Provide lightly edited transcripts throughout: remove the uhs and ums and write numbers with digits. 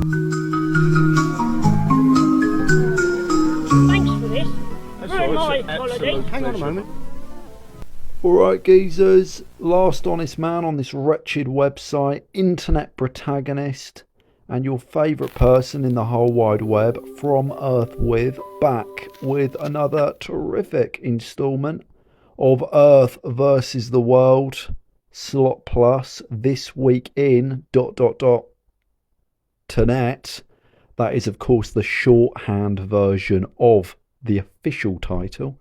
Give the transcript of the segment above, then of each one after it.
Thanks for this. Ruined my holiday. Hang on a moment. Alright geezers, last honest man on this wretched website, internet protagonist, and your favourite person in the whole wide web from Earth back with another terrific instalment of Earth versus the World, Slop This Week In, Ternet. That is of course the shorthand version of the official title.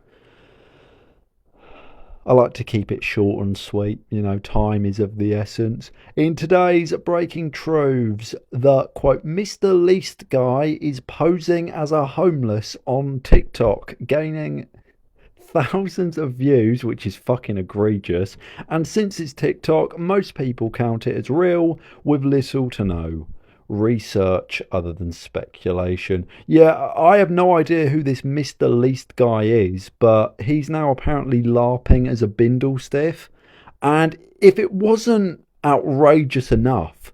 I like to keep it short and sweet, you know, time is of the essence. In today's Breaking Truves, the, quote, Mr. Least guy is posing as a homeless on TikTok, gaining thousands of views, which is fucking egregious. And since it's TikTok, most people count it as real, with little to no research other than speculation. Yeah, I have no idea who this Mr. Least guy is, but he's now apparently LARPing as a bindle stiff. And if it wasn't outrageous enough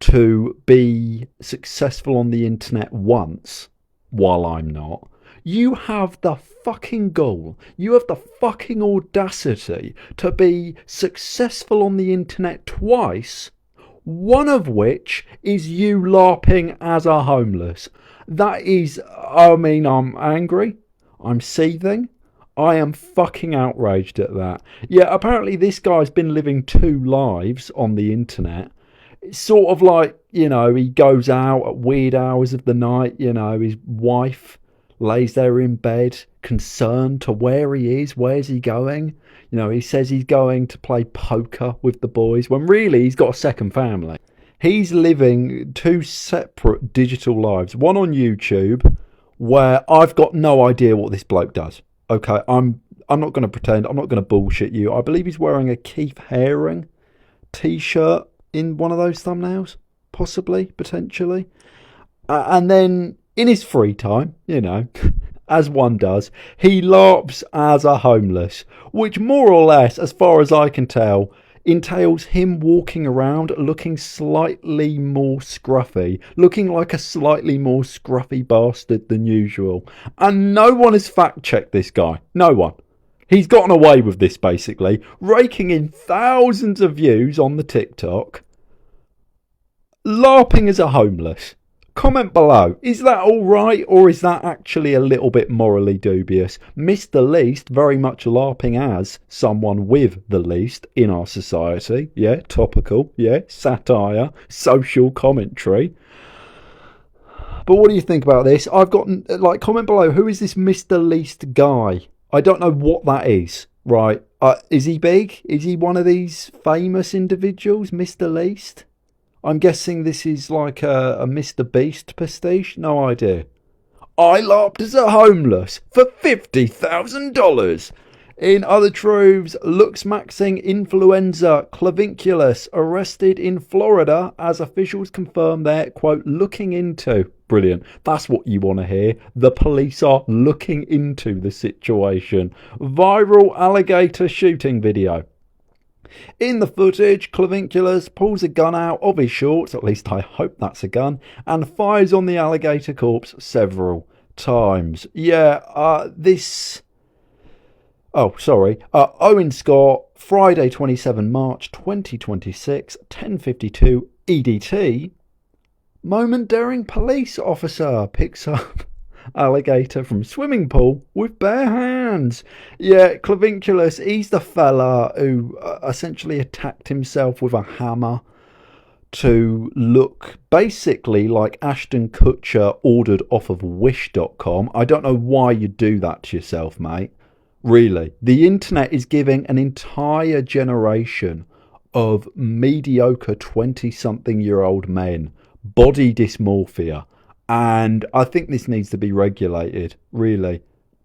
to be successful on the internet once, while I'm not, you have the fucking goal, you have the fucking audacity to be successful on the internet twice, one of which is you LARPing as a homeless. That is, I mean, I'm angry, I'm seething, I am fucking outraged at that. Yeah, apparently this guy's been living two lives on the internet. It's sort of like, you know, he goes out at weird hours of the night, you know, his wife lays there in bed, concerned to where he is, where's he going. You know, he says he's going to play poker with the boys, when really he's got a second family. He's living two separate digital lives. One on YouTube, where I've got no idea what this bloke does. Okay, I'm not going to pretend, I'm not going to bullshit you. I believe he's wearing a Keith Haring t-shirt in one of those thumbnails. Possibly, potentially. And then in his free time, you know, as one does, he LARPs as a homeless, which more or less, as far as I can tell, entails him walking around looking slightly more scruffy, looking like a slightly more scruffy bastard than usual. And no one has fact-checked this guy. No one. He's gotten away with this, basically, raking in thousands of views on the TikTok, LARPing as a homeless. Comment below, is that alright, or is that actually a little bit morally dubious? Mr. Least very much LARPing as someone with the least in our society. Yeah, topical, yeah, satire, social commentary. But what do you think about this? I've got, like, comment below, who is this Mr. Least guy? I don't know what that is, right? Is he big? Is he one of these famous individuals, Mr. Least? I'm guessing this is like a Mr. Beast pastiche. No idea. I LARPed as a homeless for $50,000. In other truths, looks maxing influenza Clavinculus arrested in Florida as officials confirm they're, quote, looking into. Brilliant. That's what you want to hear. The police are looking into the situation. Viral alligator shooting video. In the footage, Clavinculus pulls a gun out of his shorts, at least I hope that's a gun, and fires on the alligator corpse several times. Yeah, this... Oh, sorry. Owen Scott, Friday 27 March 2026, 10:52 EDT. Moment daring police officer picks up alligator from swimming pool with bare hands. Yeah, Clavinculus, he's the fella who essentially attacked himself with a hammer to look basically like Ashton Kutcher ordered off of Wish.com. I don't know why you do that to yourself, mate. Really. The internet is giving an entire generation of mediocre 20-something-year-old men body dysmorphia. And I think this needs to be regulated, really.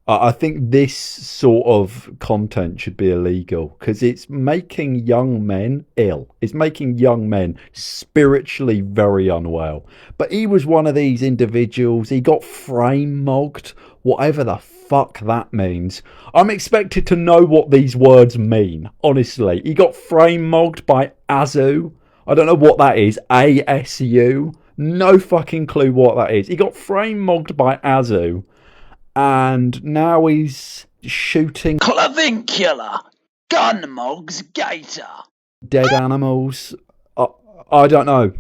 I think this sort of content should be illegal because it's making young men ill. It's making young men spiritually very unwell. But he was one of these individuals. He got frame mogged, whatever the fuck that means. I'm expected to know what these words mean, honestly. He got frame mogged by Azu. I don't know what that is. ASU. No fucking clue what that is. He got frame mogged by Azu, and now he's shooting Clavicular gun mogs gator. dead animals. I don't know.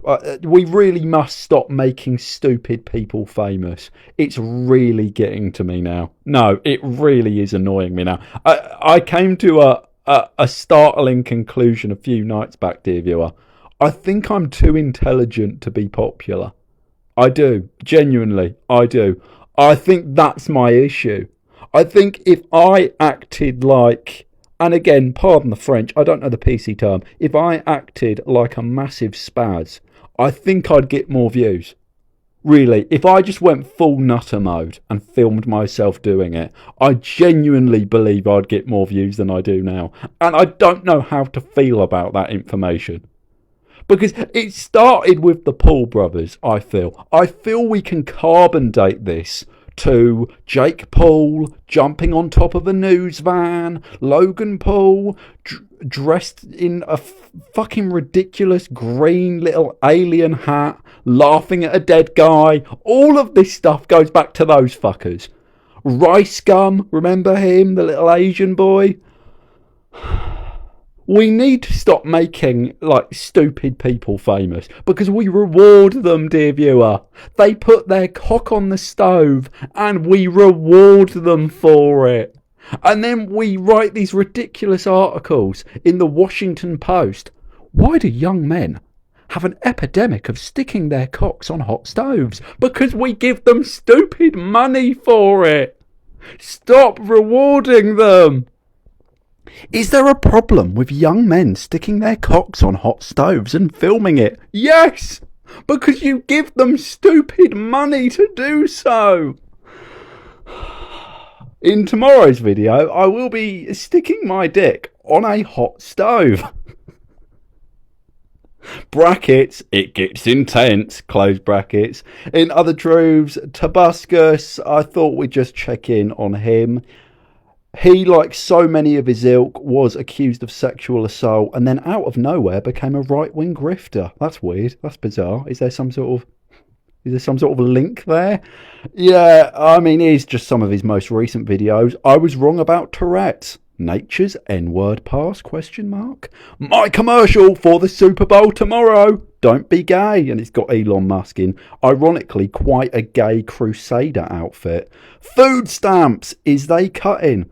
We really must stop making stupid people famous. It's really getting to me now. No, it really is annoying me now. I came to a startling conclusion a few nights back, dear viewer. I think I'm too intelligent to be popular. I do. Genuinely, I do. I think that's my issue. I think if I acted like... And again, pardon the French, I don't know the PC term. If I acted like a massive spaz, I think I'd get more views. Really, if I just went full nutter mode and filmed myself doing it, I genuinely believe I'd get more views than I do now. And I don't know how to feel about that information. Because it started with the Paul brothers, I feel. I feel we can carbon date this to Jake Paul jumping on top of a news van, Logan Paul dressed in a fucking ridiculous green little alien hat, laughing at a dead guy. All of this stuff goes back to those fuckers. Rice Gum, remember him, the little Asian boy? We need to stop making, like, stupid people famous, because we reward them, dear viewer. They put their cock on the stove, and we reward them for it. And then we write these ridiculous articles in the Washington Post. Why do young men have an epidemic of sticking their cocks on hot stoves? Because we give them stupid money for it. Stop rewarding them. Is there a problem with young men sticking their cocks on hot stoves and filming it? Yes! Because you give them stupid money to do so! In tomorrow's video, I will be sticking my dick on a hot stove. Brackets, it gets intense, close brackets. In other Truves, Tabuscus, I thought we'd just check in on him. He, like so many of his ilk, was accused of sexual assault and then out of nowhere became a right-wing grifter. That's weird. That's bizarre. Is there some sort of link there? Yeah, I mean, here's just some of his most recent videos. I was wrong about Tourette's. Nature's N-word pass, ? My commercial for the Super Bowl tomorrow. Don't be gay. And it's got Elon Musk in, ironically, quite a gay crusader outfit. Food stamps. Is they cutting?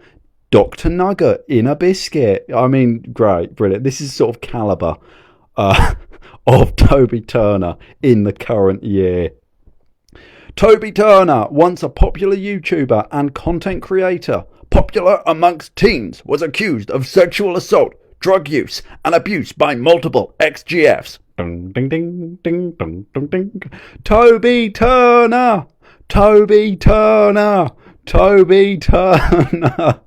Dr. Nugget in a biscuit. I mean, great, brilliant. This is sort of calibre of Toby Turner in the current year. Toby Turner, once a popular YouTuber and content creator, popular amongst teens, was accused of sexual assault, drug use, and abuse by multiple ex-GFs. Ding, ding, ding, ding, ding, ding, ding. Toby Turner! Toby Turner! Toby Turner!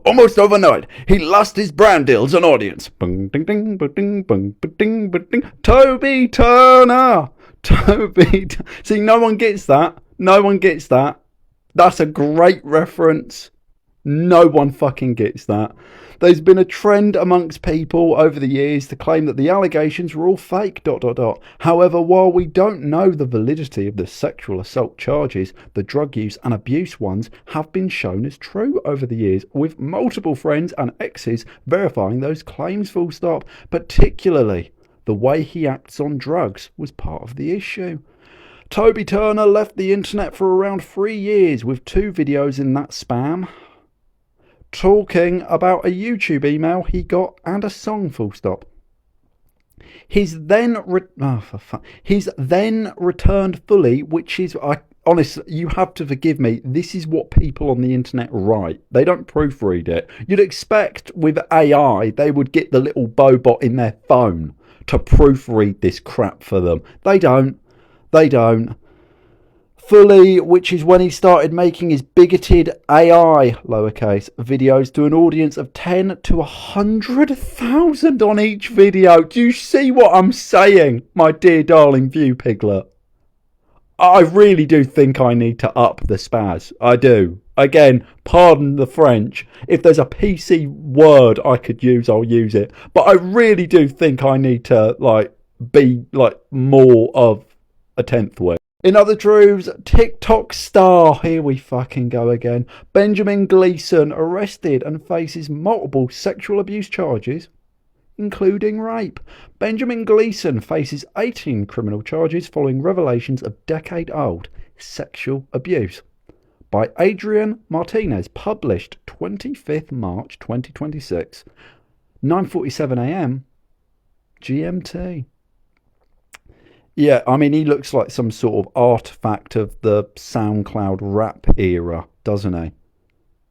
Almost overnight, he lost his brand deals and audience. Ding, ding, ding, ding, ding, ding, ding. Toby Turner! Toby. See, no one gets that. No one gets that. That's a great reference. No one fucking gets that. There's been a trend amongst people over the years to claim that the allegations were all fake, ... However, while we don't know the validity of the sexual assault charges, the drug use and abuse ones have been shown as true over the years, with multiple friends and exes verifying those claims, full stop. Particularly, the way he acts on drugs was part of the issue. Toby Turner left the internet for around 3 years, with 2 videos in that span, talking about a YouTube email he got and a song, full stop. He's then returned fully, which is, honestly, you have to forgive me, this is what people on the internet write. They don't proofread it. You'd expect with AI they would get the little bobot in their phone to proofread this crap for them. They don't. They don't. Fully, which is when he started making his bigoted AI, lowercase, videos to an audience of 10 to 100,000 on each video. Do you see what I'm saying, my dear darling view piglet? I really do think I need to up the spaz. I do. Again, pardon the French. If there's a PC word I could use, I'll use it. But I really do think I need to, be, more of a 10th week. In other truths, TikTok star, here we fucking go again, Benjamin Gleeson arrested and faces multiple sexual abuse charges, including rape. Benjamin Gleeson faces 18 criminal charges following revelations of decade-old sexual abuse. By Adrian Martinez, published 25th March 2026, 9:47 a.m. GMT. Yeah, I mean, he looks like some sort of artifact of the SoundCloud rap era, doesn't he?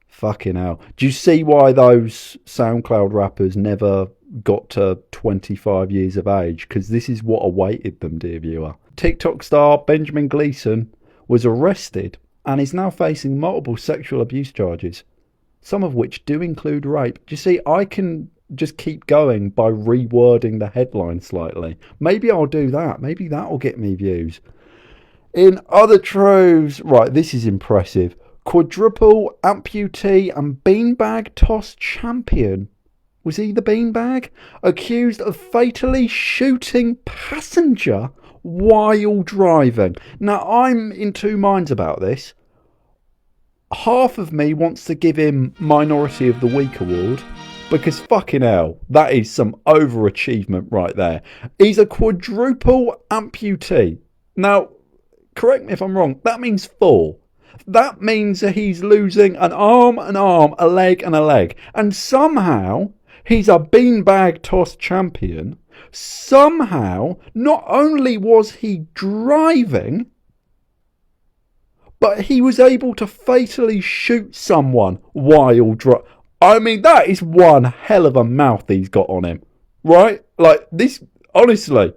Fucking hell. Do you see why those SoundCloud rappers never got to 25 years of age? Because this is what awaited them, dear viewer. TikTok star Benjamin Gleeson was arrested and is now facing multiple sexual abuse charges, some of which do include rape. Do you see, I can just keep going by rewording the headline slightly. Maybe I'll do that. Maybe that'll get me views. In other truths, right, this is impressive. Quadruple amputee and beanbag toss champion. Was he the beanbag? Accused of fatally shooting passenger while driving. Now, I'm in two minds about this. Half of me wants to give him Minority of the Week award, because fucking hell, that is some overachievement right there. He's a quadruple amputee. Now, correct me if I'm wrong, that means 4. That means that he's losing an arm, a leg, and a leg. And somehow, he's a beanbag toss champion. Somehow, not only was he driving, but he was able to fatally shoot someone while driving. I mean, that is one hell of a mouth he's got on him, right? Like, this, honestly,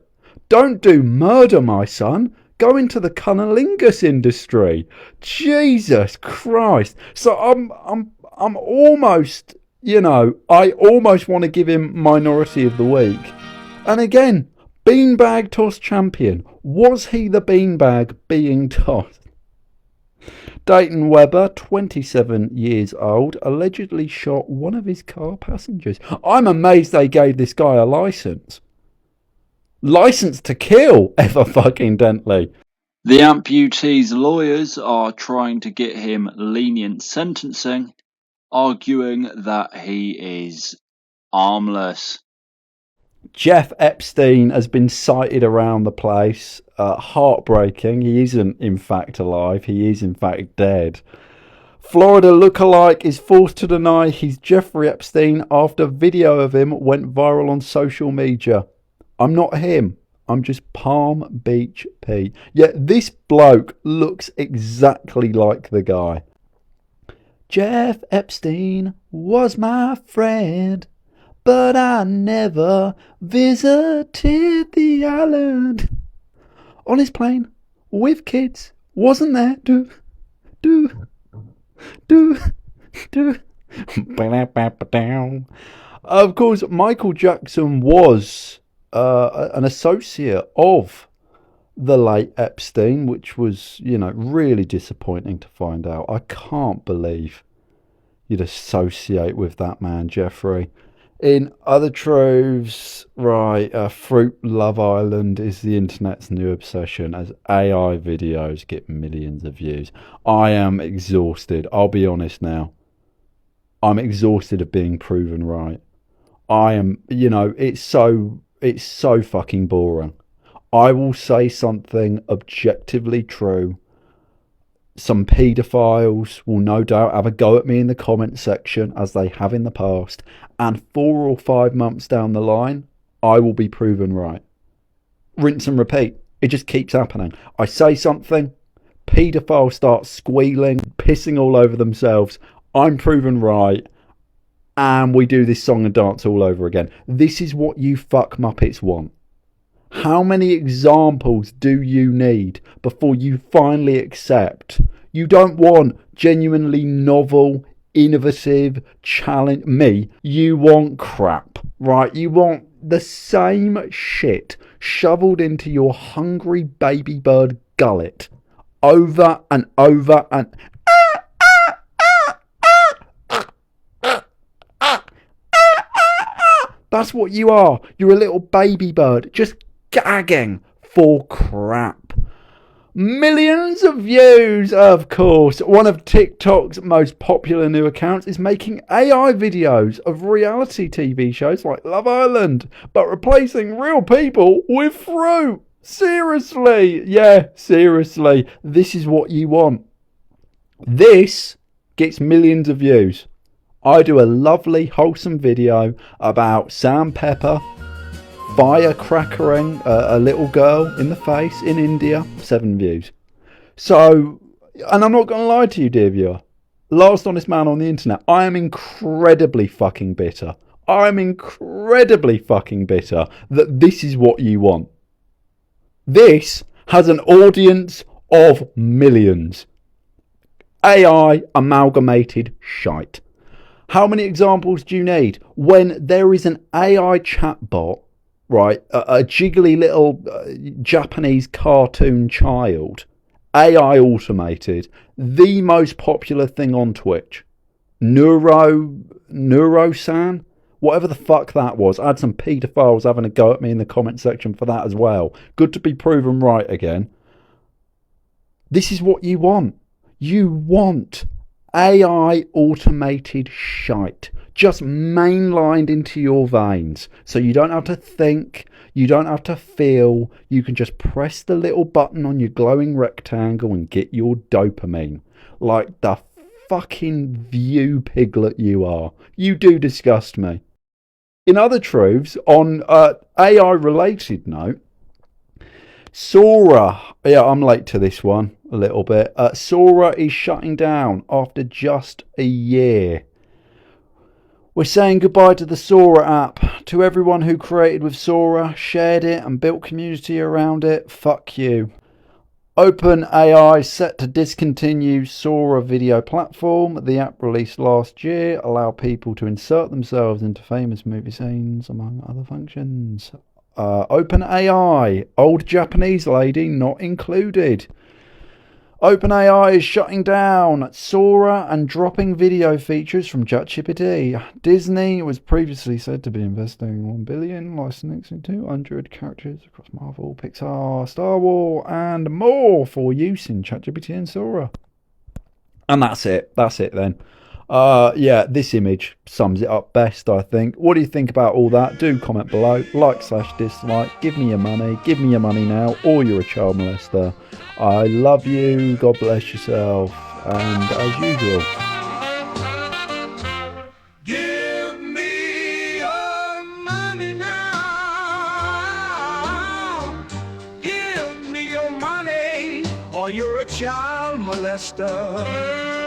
don't do murder, my son. Go into the cunnilingus industry. Jesus Christ. So I'm almost, you know, I almost want to give him Minority of the Week. And again, beanbag toss champion. Was he the beanbag being tossed? Dayton Webber, 27 years old, allegedly shot one of his car passengers. I'm amazed they gave this guy a license. License to kill, ever fucking dently. The amputee's lawyers are trying to get him lenient sentencing, arguing that he is armless. Jeff Epstein has been sighted around the place. Heartbreaking. He isn't in fact alive. He is in fact dead. Florida lookalike is forced to deny he's Jeffrey Epstein after video of him went viral on social media. I'm not him. I'm just Palm Beach Pete. Yet this bloke looks exactly like the guy. Jeff Epstein was my friend, but I never visited the island. On his plane, with kids, wasn't there? Of course, Michael Jackson was an associate of the late Epstein, which was, you know, really disappointing to find out. I can't believe you'd associate with that man, Jeffrey. In other truths, right, Fruit Love Island is the internet's new obsession as AI videos get millions of views. I am exhausted. I'll be honest now. I'm exhausted of being proven right. I am, you know, it's so fucking boring. I will say something objectively true. Some paedophiles will no doubt have a go at me in the comment section, as they have in the past, and 4 or 5 months down the line, I will be proven right. Rinse and repeat. It just keeps happening. I say something, paedophiles start squealing, pissing all over themselves. I'm proven right, and we do this song and dance all over again. This is what you fuck muppets want. How many examples do you need before you finally accept? You don't want genuinely novel, innovative, challenge. Me, you want crap, right? You want the same shit shoveled into your hungry baby bird gullet over and over and... That's what you are. You're a little baby bird just gagging for crap. Millions of views, of course. One of TikTok's most popular new accounts is making AI videos of reality TV shows like Love Island, but replacing real people with fruit. Seriously. Yeah, seriously. This is what you want. This gets millions of views. I do a lovely, wholesome video about sandpaper firecrackering a little girl in the face in India. 7 views. So, and I'm not going to lie to you, dear viewer. Last honest man on the internet. I am incredibly fucking bitter. I'm incredibly fucking bitter that this is what you want. This has an audience of millions. AI amalgamated shite. How many examples do you need? When there is an AI chatbot, right, a jiggly little Japanese cartoon child, AI automated, the most popular thing on Twitch, Neurosan, whatever the fuck that was. I had some paedophiles having a go at me in the comment section for that as well. Good to be proven right again. This is what you want. You want AI automated shite. Just mainlined into your veins. So you don't have to think, you don't have to feel, you can just press the little button on your glowing rectangle and get your dopamine. Like the fucking view piglet you are. You do disgust me. In other truths, on AI related note, Sora, yeah, I'm late to this one a little bit. Sora is shutting down after just a year. We're saying goodbye to the Sora app. To everyone who created with Sora, shared it and built community around it, fuck you. OpenAI set to discontinue Sora video platform. The app released last year allow people to insert themselves into famous movie scenes among other functions. OpenAI, old Japanese lady not included. OpenAI is shutting down Sora and dropping video features from ChatGPT. Disney was previously said to be investing $1 billion, licensing 200 characters across Marvel, Pixar, Star Wars, and more for use in ChatGPT and Sora. And that's it. That's it then. Yeah, this image sums it up best, I think. What do you think about all that? Do comment below. Like/dislike. Give me your money. Give me your money now, or you're a child molester. I love you. God bless yourself. And as usual, Give me your money now. Give me your money, or you're a child molester.